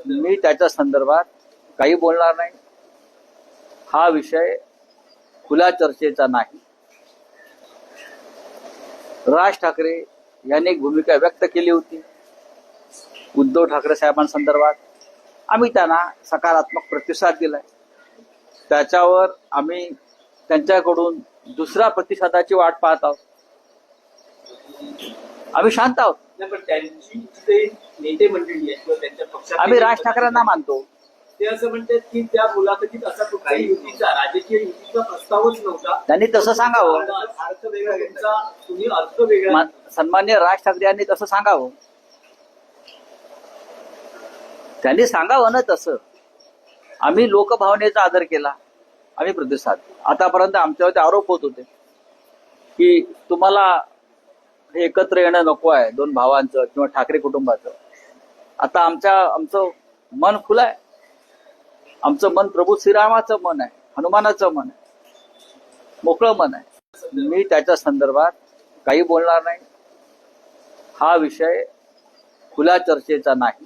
मी त्याच्या संदर्भात काही बोलणार नाही. हा विषय खुल्या चर्चेचा नाही. राज ठाकरे यांनी एक भूमिका व्यक्त केली होती उद्धव ठाकरे साहेबांसंदर्भात. आम्ही त्यांना सकारात्मक प्रतिसाद दिलाय. त्याच्यावर आम्ही त्यांच्याकडून दुसऱ्या प्रतिसादाची वाट पाहत आहोत. आम्ही शांत आहोत. पण त्यांची जे नेते मंडळी आहेत किंवा त्यांच्या पक्षात आम्ही राज ठाकरेंना मानतो. ते असं म्हणतात की त्या मुलाखतीत असा कुठलाही युतीचा राजकीय युतीचा प्रस्तावच नव्हता. त्यांनी तसं सांगावं. अर्थ वेगळा तुमचा, तुम्ही अर्थ वेगळा. सन्मान्य राज ठाकरे यांनी तसं सांगावं. त्यांनी सांगावं ना तसं. आम्ही लोकभावनेचा आदर केला. आम्ही प्रतिसाद. आतापर्यंत आमच्यावरती आरोप होत होते की तुम्हाला हे एकत्र येणं नको आहे दोन भावांचं किंवा ठाकरे कुटुंबाचं. आता आमचं मन खुलं आहे. आमचं मन प्रभू श्रीरामाचं मन आहे, हनुमानाचं मन आहे, मोकळं मन आहे. मी त्याच्या संदर्भात काही बोलणार नाही. हा विषय खुल्या चर्चेचा नाही.